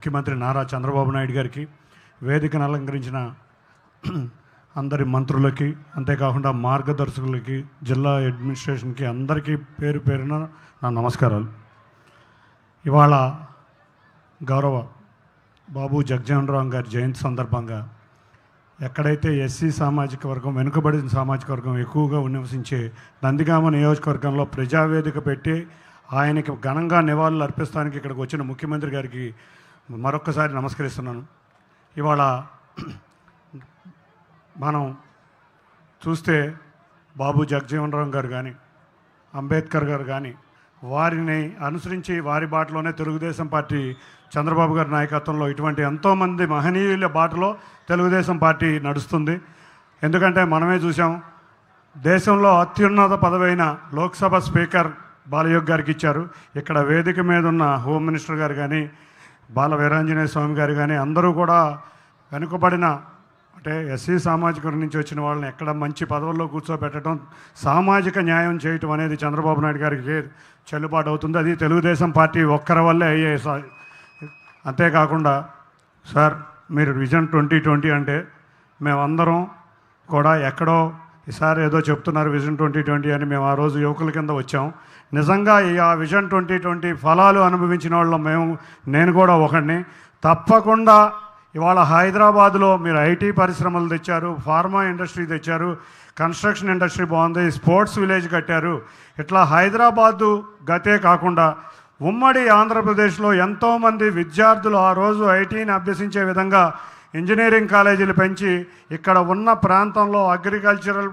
ముఖ్యమంత్రి నారా చంద్రబాబు నాయుడు గారికి, వేదికను అలంకరించిన అందరి మంత్రులకి, అంతేకాకుండా మార్గదర్శకులకి, జిల్లా అడ్మినిస్ట్రేషన్కి అందరికీ పేరు పేరున నా నమస్కారాలు. ఇవాళ గౌరవ బాబు జగజ్జీవన్ గారి జయంతి సందర్భంగా ఎక్కడైతే ఎస్సీ సామాజిక వర్గం, వెనుకబడిన సామాజిక వర్గం ఎక్కువగా నివసించే నందిగామ నియోజకవర్గంలో ప్రజావేదిక పెట్టి ఆయనకి ఘనంగా నివాళులు అర్పిస్తానికి ఇక్కడికి వచ్చిన ముఖ్యమంత్రి గారికి మరొక్కసారి నమస్కరిస్తున్నాను. ఇవాళ మనం చూస్తే బాబు జగజ్జీవన్ రామ్ గారు కానీ, అంబేద్కర్ గారు కానీ, వారిని అనుసరించి వారి బాటలోనే తెలుగుదేశం పార్టీ చంద్రబాబు గారి నాయకత్వంలో ఇటువంటి ఎంతోమంది మహనీయుల బాటలో తెలుగుదేశం పార్టీ నడుస్తుంది. ఎందుకంటే మనమే చూసాం, దేశంలో అత్యున్నత పదవైన లోక్సభ స్పీకర్ బాలయోగ్ గారికి ఇచ్చారు. ఇక్కడ వేదిక మీద ఉన్న హోమ్ మినిస్టర్ గారు కానీ, బాల వీరాంజనేయ స్వామి గారు కానీ అందరూ కూడా వెనుకబడిన అంటే ఎస్సీ సామాజిక వర్గం నుంచి వచ్చిన వాళ్ళని ఎక్కడ మంచి పదవుల్లో కూర్చోబెట్టడం, సామాజిక న్యాయం చేయటం అనేది చంద్రబాబు నాయుడు గారికి చెల్లుబాటు అవుతుంది. అది తెలుగుదేశం పార్టీ ఒక్కరి వల్లే అయ్యే. అంతేకాకుండా సార్, మీరు విజన్ 2020 అంటే మేమందరం కూడా ఎక్కడో ఈసారి ఏదో చెప్తున్నారు విజన్ 2020 అని, మేము ఆ రోజు యువకుల కింద వచ్చాం. నిజంగా ఆ విజన్ 2020 ఫలాలు అనుభవించిన వాళ్ళం నేను కూడా ఒకడిని. తప్పకుండా ఇవాళ హైదరాబాద్లో మీరు ఐటీ పరిశ్రమలు తెచ్చారు, ఫార్మా ఇండస్ట్రీ తెచ్చారు, కన్స్ట్రక్షన్ ఇండస్ట్రీ బాగుంది, స్పోర్ట్స్ విలేజ్ కట్టారు. ఇట్లా హైదరాబాదు గతే కాకుండా ఉమ్మడి ఆంధ్రప్రదేశ్లో ఎంతోమంది విద్యార్థులు ఆ రోజు ఐటీని అభ్యసించే విధంగా ఇంజనీరింగ్ కాలేజీలు పెంచి ఇక్కడ ఉన్న ప్రాంతంలో అగ్రికల్చరల్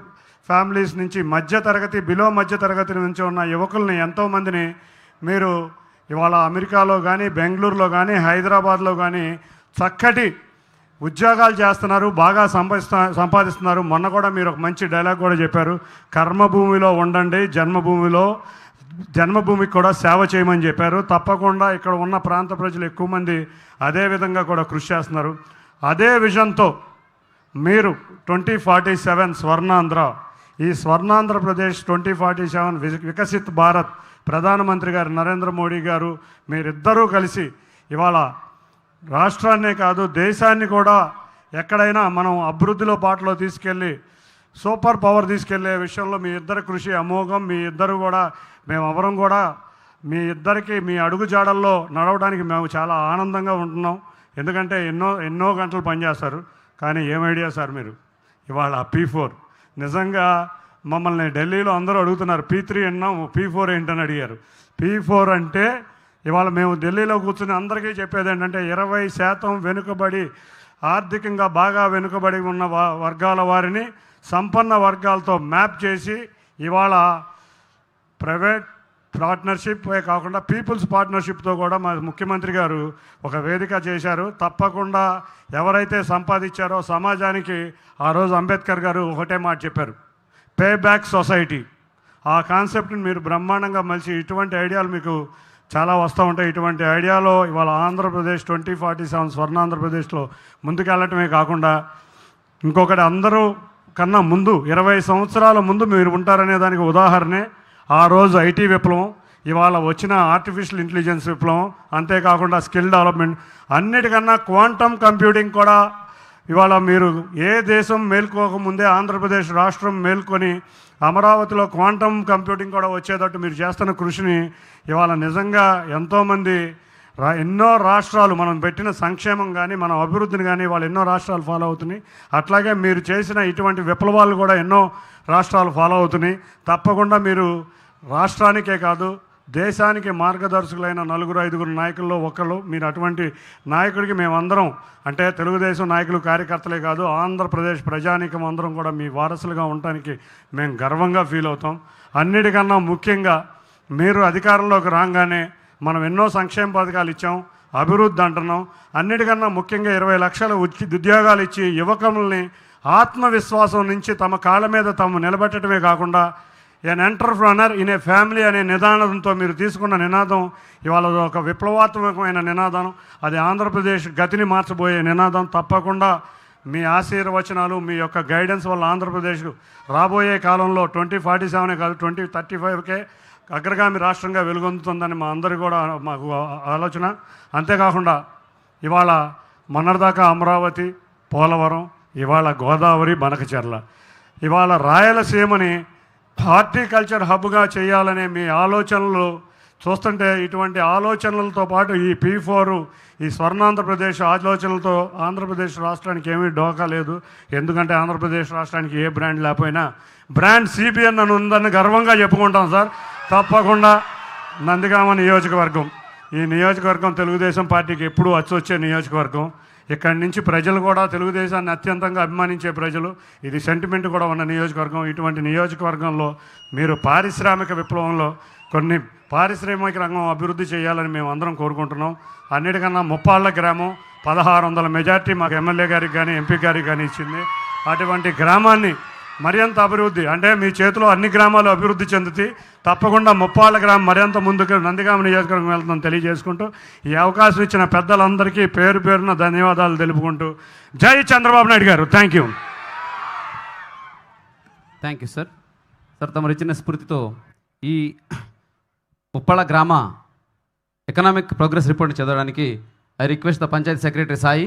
ఫ్యామిలీస్ నుంచి మధ్యతరగతి, బిలో మధ్యతరగతి నుంచి ఉన్న యువకుల్ని ఎంతోమందిని మీరు ఇవాళ అమెరికాలో కానీ, బెంగళూరులో కానీ, హైదరాబాద్లో కానీ చక్కటి ఉద్యోగాలు చేస్తున్నారు, బాగా సంపాదిస్తున్నారు. మొన్న కూడా మీరు ఒక మంచి డైలాగ్ కూడా చెప్పారు, కర్మభూమిలో ఉండండి, జన్మభూమికి కూడా సేవ చేయమని చెప్పారు. తప్పకుండా ఇక్కడ ఉన్న ప్రాంత ప్రజలు ఎక్కువ మంది అదే విధంగా కూడా కృషి చేస్తున్నారు. అదే విజన్తో మీరు 2047 స్వర్ణాంధ్ర, ఈ స్వర్ణాంధ్రప్రదేశ్ 2047 వికసిత్ భారత్ ప్రధానమంత్రి గారు నరేంద్ర మోడీ గారు మీరిద్దరూ కలిసి ఇవాళ రాష్ట్రాన్నే కాదు దేశాన్ని కూడా ఎక్కడైనా మనం అభివృద్ధిలో బాటలో తీసుకెళ్ళి సూపర్ పవర్ తీసుకెళ్లే విషయంలో మీ ఇద్దరి కృషి అమోఘం. మీ ఇద్దరు కూడా, మేమెవరం కూడా మీ ఇద్దరికి మీ అడుగు జాడల్లో నడవడానికి మేము చాలా ఆనందంగా ఉంటున్నాం. ఎందుకంటే ఎన్నో గంటలు పనిచేస్తారు. కానీ ఏం ఐడియా సార్ మీరు ఇవాళ P4 నిజంగా మమ్మల్ని ఢిల్లీలో అందరూ అడుగుతున్నారు, P3 అన్నాం, P4 ఏంటని అడిగారు. P4 అంటే ఇవాళ మేము ఢిల్లీలో కూర్చుని అందరికీ చెప్పేది ఏంటంటే 20% వెనుకబడి, ఆర్థికంగా బాగా వెనుకబడి ఉన్న వర్గాల వారిని సంపన్న వర్గాలతో మ్యాప్ చేసి ఇవాళ ప్రైవేట్ పార్ట్నర్షిప్పే కాకుండా పీపుల్స్ పార్ట్నర్షిప్తో కూడా మా ముఖ్యమంత్రి గారు ఒక వేదిక చేశారు. తప్పకుండా ఎవరైతే సంపాదించారో సమాజానికి ఆ రోజు అంబేద్కర్ గారు ఒకటే మాట చెప్పారు, పే బ్యాక్ సొసైటీ. ఆ కాన్సెప్ట్ని మీరు బ్రహ్మాండంగా మలిచి ఇటువంటి ఐడియాలు మీకు చాలా వస్తూ ఉంటాయి. ఇటువంటి ఐడియాలో ఇవాళ ఆంధ్రప్రదేశ్ 2047 స్వర్ణాంధ్రప్రదేశ్లో ముందుకెళ్ళటమే కాకుండా ఇంకొకటి, అందరూ కన్నా ముందు 20 సంవత్సరాల ముందు మీరు ఉంటారనే దానికి ఉదాహరణే ఆ రోజు ఐటీ విప్లవం, ఇవాళ వచ్చిన ఆర్టిఫిషియల్ ఇంటెలిజెన్స్ విప్లవం, అంతేకాకుండా స్కిల్ డెవలప్మెంట్, అన్నిటికన్నా క్వాంటమ్ కంప్యూటింగ్ కూడా ఇవాళ మీరు ఏ దేశం మేల్కోకముందే ఆంధ్రప్రదేశ్ రాష్ట్రం మేల్కొని అమరావతిలో క్వాంటమ్ కంప్యూటింగ్ కూడా వచ్చేటట్టు మీరు చేస్తున్న కృషిని ఇవాళ నిజంగా ఎంతోమంది ఎన్నో రాష్ట్రాలు, మనం పెట్టిన సంక్షేమం కానీ మన అభివృద్ధిని కానీ వాళ్ళు ఎన్నో రాష్ట్రాలు ఫాలో అవుతున్నాయి. అట్లాగే మీరు చేసిన ఇటువంటి విప్లవాలు కూడా ఎన్నో రాష్ట్రాలు ఫాలో అవుతున్నాయి. తప్పకుండా మీరు రాష్ట్రానికే కాదు దేశానికి మార్గదర్శకులైన 4-5 నాయకుల్లో ఒకళ్ళు మీరు. అటువంటి నాయకుడికి మేమందరం, అంటే తెలుగుదేశం నాయకులు కార్యకర్తలే కాదు ఆంధ్రప్రదేశ్ ప్రజానీకం అందరం కూడా మీ వారసులుగా ఉండటానికి మేము గర్వంగా ఫీల్ అవుతాం. అన్నిటికన్నా ముఖ్యంగా మీరు అధికారంలోకి రాగానే మనం ఎన్నో సంక్షేమ పథకాలు ఇచ్చాం, అభివృద్ధి అంటున్నాం. అన్నిటికన్నా ముఖ్యంగా 20 లక్షల ఉద్యోగాలు ఇచ్చి యువకుల్ని ఆత్మవిశ్వాసం నుంచి తమ కాళ్ళ మీద తాము నిలబెట్టడమే కాకుండా ఎన్ ఎంటర్ప్రనర్ ఇన్ ఏ ఫ్యామిలీ అనే నినాదంతో మీరు తీసుకున్న నినాదం ఇవాళ ఒక విప్లవాత్మకమైన నినాదం. అది ఆంధ్రప్రదేశ్ గతిని మార్చబోయే నినాదం. తప్పకుండా మీ ఆశీర్వచనాలు, మీ యొక్క గైడెన్స్ వల్ల ఆంధ్రప్రదేశ్ రాబోయే కాలంలో 2047 కాదు 2035కే అగ్రగామి రాష్ట్రంగా వెలుగొందుతుందని మా అందరి కూడా మాకు ఆలోచన. అంతేకాకుండా ఇవాళ మొన్నటిదాకా అమరావతి, పోలవరం, ఇవాళ గోదావరి, బనకచెర్ల, ఇవాళ రాయలసీమని హార్టికల్చర్ హబ్గా చేయాలనే మీ ఆలోచనలు చూస్తుంటే ఇటువంటి ఆలోచనలతో పాటు ఈ P4 ఈ స్వర్ణాంధ్రప్రదేశ్ ఆలోచనలతో ఆంధ్రప్రదేశ్ రాష్ట్రానికి ఏమీ డోకా లేదు. ఎందుకంటే ఆంధ్రప్రదేశ్ రాష్ట్రానికి ఏ బ్రాండ్ లేకపోయినా బ్రాండ్ CBN అని ఉందని గర్వంగా చెప్పుకుంటాం సార్. తప్పకుండా నందిగామ నియోజకవర్గం, ఈ నియోజకవర్గం తెలుగుదేశం పార్టీకి ఎప్పుడూ వచ్చే నియోజకవర్గం. ఇక్కడి నుంచి ప్రజలు కూడా తెలుగుదేశాన్ని అత్యంతంగా అభిమానించే ప్రజలు, ఇది సెంటిమెంట్ కూడా ఉన్న నియోజకవర్గం. ఇటువంటి నియోజకవర్గంలో మీరు పారిశ్రామిక విప్లవంలో కొన్ని పారిశ్రామిక రంగం అభివృద్ధి చేయాలని మేము అందరం కోరుకుంటున్నాం. అన్నిటికన్నా ముప్పాళ్ళ గ్రామం 1600 మెజార్టీ మాకు ఎమ్మెల్యే గారికి కానీ ఎంపీ గారికి కానీ ఇచ్చింది. అటువంటి గ్రామాన్ని మరింత అభివృద్ధి, అంటే మీ చేతిలో అన్ని గ్రామాలు అభివృద్ధి చెందుతాయి. తప్పకుండా ముప్పాళ్ళ గ్రామం మరింత ముందుకు నందిగామ నియోజకవర్గం వెళ్తుందని తెలియజేసుకుంటూ ఈ అవకాశం ఇచ్చిన పెద్దలందరికీ పేరు పేరున ధన్యవాదాలు తెలుపుకుంటూ జై చంద్రబాబు నాయుడు గారు. Thank you sir. సార్ తమరు ఇచ్చిన స్ఫూర్తితో ఈ ముప్పాళ్ళ గ్రామ ఎకనామిక్ ప్రోగ్రెస్ రిపోర్ట్ చదవడానికి I request the panchayat secretary Sai,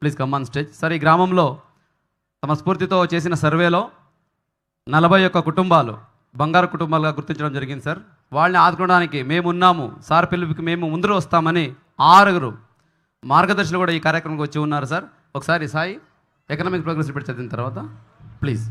please come on stage. Sir, ఈ గ్రామంలో తమ స్ఫూర్తితో చేసిన సర్వేలో 41 కుటుంబాలు బంగారు కుటుంబాలుగా గుర్తించడం జరిగింది సార్. వాళ్ళని ఆదుకోవడానికి మేము ఉన్నాము, సార్ పిలుపుకి మేము ముందు వస్తామని 6 మార్గదర్శులు కూడా ఈ కార్యక్రమంకి వచ్చి ఉన్నారు సార్. ఒకసారి సాయి ఎకనామిక్ ప్రోగ్రెస్ రిపోర్ట్ చదివిన తర్వాత ప్లీజ్.